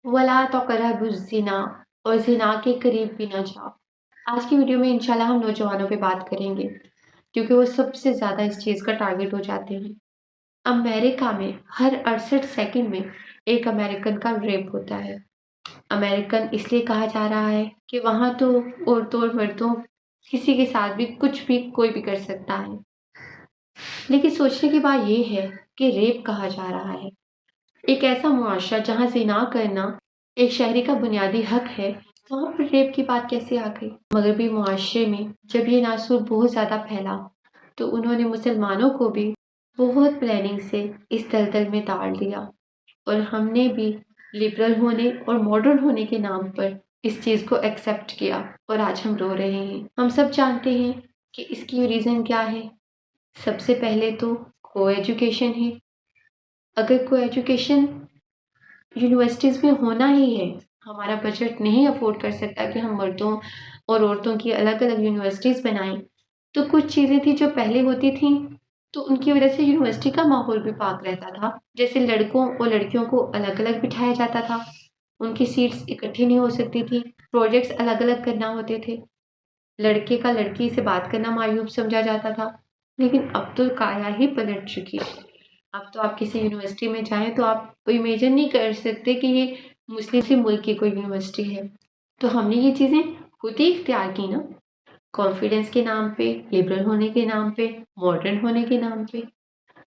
वला तक़रबुज़्ज़िना, और ज़िना के करीब भी ना जाओ। आज की वीडियो में इंशाल्लाह हम नौजवानों पे बात करेंगे, क्योंकि वो सबसे ज़्यादा इस चीज़ का टारगेट हो जाते हैं। अमेरिका में हर 68 सेकंड में एक अमेरिकन का रेप होता है। अमेरिकन इसलिए कहा जा रहा है कि वहाँ तो औरतों और मर्दों किसी के साथ भी कुछ भी कोई भी कर सकता है। लेकिन सोचने की बात ये है कि रेप कहा जा रहा है। एक ऐसा मुआशरा जहाँ ज़िना करना एक शहरी का बुनियादी हक है, वहाँ पर रेप की बात कैसे आ गई? मगरबी मुआशरे में जब ये नासूर बहुत ज़्यादा फैला, तो उन्होंने मुसलमानों को भी बहुत प्लानिंग से इस दलदल में डाल दिया, और हमने भी लिबरल होने और मॉडर्न होने के नाम पर इस चीज़ को एक्सेप्ट किया, और आज हम रो रहे हैं। हम सब जानते हैं कि इसकी रीज़न क्या है। सबसे पहले तो को एजुकेशन है। अगर को एजुकेशन यूनिवर्सिटीज़ में होना ही है, हमारा बजट नहीं अफोर्ड कर सकता कि हम मर्दों और औरतों की अलग-अलग यूनिवर्सिटीज़ बनाएँ, तो कुछ चीज़ें थी जो पहले होती थीं, तो उनकी वजह से यूनिवर्सिटी का माहौल भी पाक रहता था। जैसे लड़कों और लड़कियों को अलग-अलग बिठाया जाता था, उनकी सीट्स इकट्ठी नहीं हो सकती थी, प्रोजेक्ट्स अलग-अलग करना होते थे, लड़के का लड़की से बात करना मायूब समझा जाता था। लेकिन अब तो काया ही पलट चुकी है। अब तो आप किसी यूनिवर्सिटी में जाएँ तो आप इमेजिन नहीं कर सकते कि ये मुस्लिम मुल्क की कोई यूनिवर्सिटी है। तो हमने ये चीज़ें खुद ही इख्तियार की ना, कॉन्फिडेंस के नाम पे, लिबरल होने के नाम पे, मॉडर्न होने के नाम पे।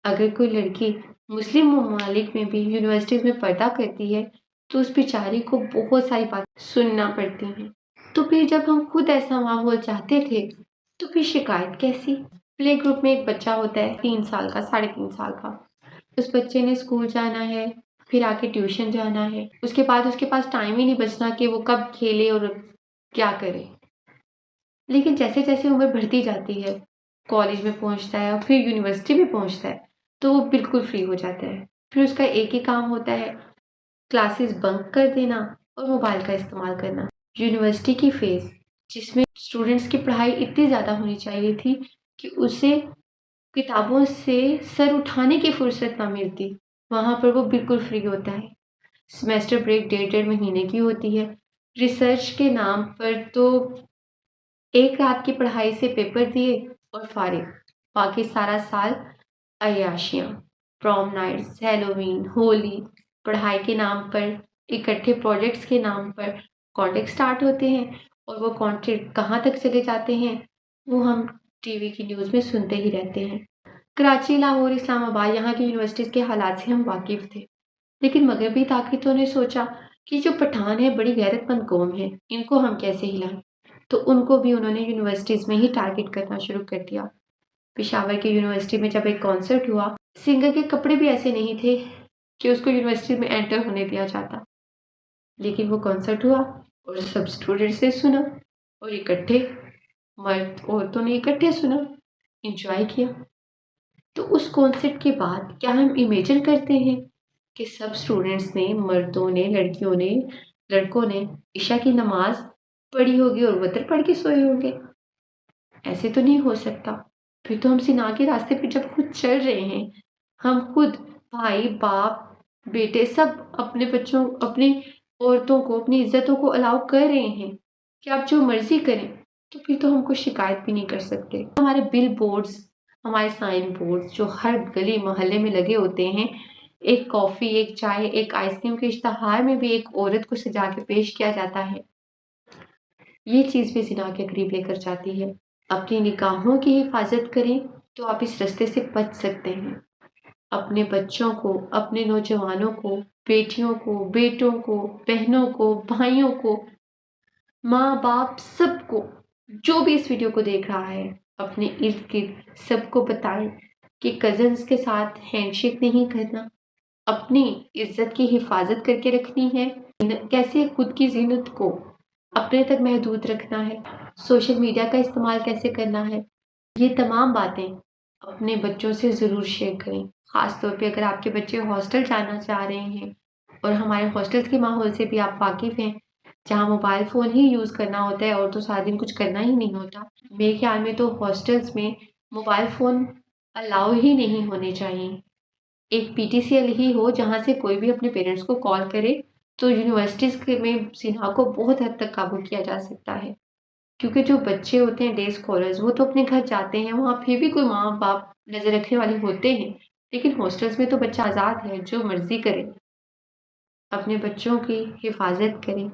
अगर कोई लड़की मुस्लिम ममालिक में भी यूनिवर्सिटीज़ में पर्दा करती है, तो उस बेचारी को बहुत सारी बातें सुनना पड़ती हैं। तो फिर जब हम खुद ऐसा माहौल चाहते थे, तो फिर शिकायत कैसी? प्ले ग्रुप में एक बच्चा होता है 3 साल का, साढ़े 3 साल का। उस बच्चे ने स्कूल जाना है, फिर आके ट्यूशन जाना है। उसके बाद उसके पास टाइम ही नहीं बचना कि वो कब खेले और क्या करे। लेकिन जैसे-जैसे उम्र बढ़ती जाती है, कॉलेज में पहुँचता है और फिर यूनिवर्सिटी में पहुँचता है, तो वो बिल्कुल फ्री हो जाता है। फिर उसका एक ही काम होता है, क्लासेस बंक कर देना और मोबाइल का इस्तेमाल करना। यूनिवर्सिटी की फ़ेज़, जिसमें स्टूडेंट्स की पढ़ाई इतनी ज़्यादा होनी चाहिए थी कि उसे किताबों से सर उठाने की फुर्सत ना मिलती, वहाँ पर वो बिल्कुल फ्री होता है। सेमेस्टर ब्रेक 1.5 महीने की होती है। रिसर्च के नाम पर तो एक रात की पढ़ाई से पेपर दिए और फारिग। बाकी सारा साल अय्याशियाँ, प्रॉम नाइट्स, हैलोवीन, होली, पढ़ाई के नाम पर, इकट्ठे प्रोजेक्ट्स के नाम पर कॉन्टेक्ट स्टार्ट होते हैं, और वो कॉन्टेक्ट कहाँ तक चले जाते हैं, वो हम टीवी की न्यूज़ में सुनते ही रहते हैं। कराची, लाहौर, इस्लामाबाद, यहाँ की यूनिवर्सिटीज़ के हालात से हम वाकिफ़ थे। लेकिन मगरबी ताकतों ने सोचा कि जो पठान है बड़ी गैरतमंद कौम है, इनको हम कैसे हिलाएं। तो उनको भी उन्होंने यूनिवर्सिटीज़ में ही टारगेट करना शुरू कर दिया। पेशावर की यूनिवर्सिटी में जब एक कॉन्सर्ट हुआ, सिंगर के कपड़े भी ऐसे नहीं थे कि उसको यूनिवर्सिटी में एंटर होने दिया जाता। लेकिन वो कॉन्सर्ट हुआ और सब स्टूडेंट्स ने सुना, और इकट्ठे मर्द औरतों ने इकट्ठे सुना, एंजॉय किया। तो उस कॉन्सर्ट के बाद क्या हम इमेजिन करते हैं कि सब स्टूडेंट्स ने, मर्दों ने, लड़कियों ने, लड़कों ने इशा की नमाज पढ़ी होगी और वतर पढ़ के सोए होंगे? ऐसे तो नहीं हो सकता। फिर तो हम ज़िना के रास्ते पे जब खुद चल रहे हैं, हम खुद भाई, बाप, बेटे सब अपने बच्चों, अपनी औरतों को, अपनी इज़्ज़तों को अलाउ कर रहे हैं कि आप जो मर्ज़ी करें, तो फिर तो हम कोई शिकायत भी नहीं कर सकते। हमारे बिल बोर्ड्स, हमारे साइन बोर्ड्स जो हर गली मोहल्ले में लगे होते हैं, एक कॉफ़ी, एक चाय, एक आइसक्रीम के इश्तहार में भी एक औरत को सजा के पेश किया जाता है। ये चीज़ भी ज़िना के करीब लेकर जाती है। अपनी निगाहों की हिफाज़त करें तो आप इस रास्ते से बच सकते हैं। अपने बच्चों को, अपने नौजवानों को, बेटियों को, बेटों को, बहनों को, भाइयों को, माँ-बाप सबको, जो भी इस वीडियो को देख रहा है, अपने इर्द-गिर्द सबको बताएं कि कज़िन्स के साथ हैंडशेक नहीं करना, अपनी इज़्ज़त की हिफाज़त करके रखनी है, कैसे खुद की ज़ीनत को अपने तक महदूद रखना है, सोशल मीडिया का इस्तेमाल कैसे करना है, ये तमाम बातें अपने बच्चों से ज़रूर शेयर करें। ख़ास तौर पे अगर आपके बच्चे हॉस्टल जाना चाह रहे हैं, और हमारे हॉस्टल्स के माहौल से भी आप वाकिफ़ हैं, जहाँ मोबाइल फ़ोन ही यूज़ करना होता है और तो सारा दिन कुछ करना ही नहीं होता। मेरे ख़्याल में तो हॉस्टल्स में मोबाइल फ़ोन अलाउ ही नहीं होने चाहिए। एक पीटीसीएल ही हो जहाँ से कोई भी अपने पेरेंट्स को कॉल करे تو یونیورسٹیز میں زنا کو بہت حد تک قابو کیا جا سکتا ہے، کیونکہ جو بچے ہوتے ہیں ڈے اسکالرز وہ تو اپنے گھر جاتے ہیں، وہاں پھر بھی کوئی ماں باپ نظر رکھنے والے ہوتے ہیں، لیکن ہاسٹلس میں تو بچہ آزاد ہے، جو مرضی کرے، اپنے بچوں کی حفاظت کریں،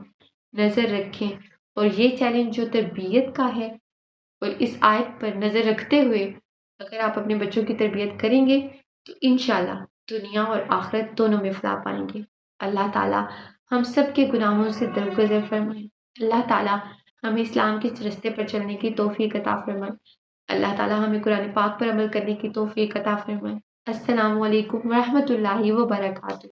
نظر رکھیں۔ اور یہ چیلنج جو تربیت کا ہے، اور اس آیت پر نظر رکھتے ہوئے اگر آپ اپنے بچوں کی تربیت کریں گے تو انشاءاللہ دنیا اور آخرت دونوں میں فلاح پائیں گے۔ اللہ تعالیٰ ہم سب کے گناہوں سے درگزر فرمائے۔ اللہ تعالیٰ ہمیں اسلام کے راستے پر چلنے کی توفیق عطا فرمائے۔ اللہ تعالیٰ ہمیں قرآن پاک پر عمل کرنے کی توفیق عطا فرمائے۔ السلام علیکم ورحمۃ اللہ وبرکاتہ۔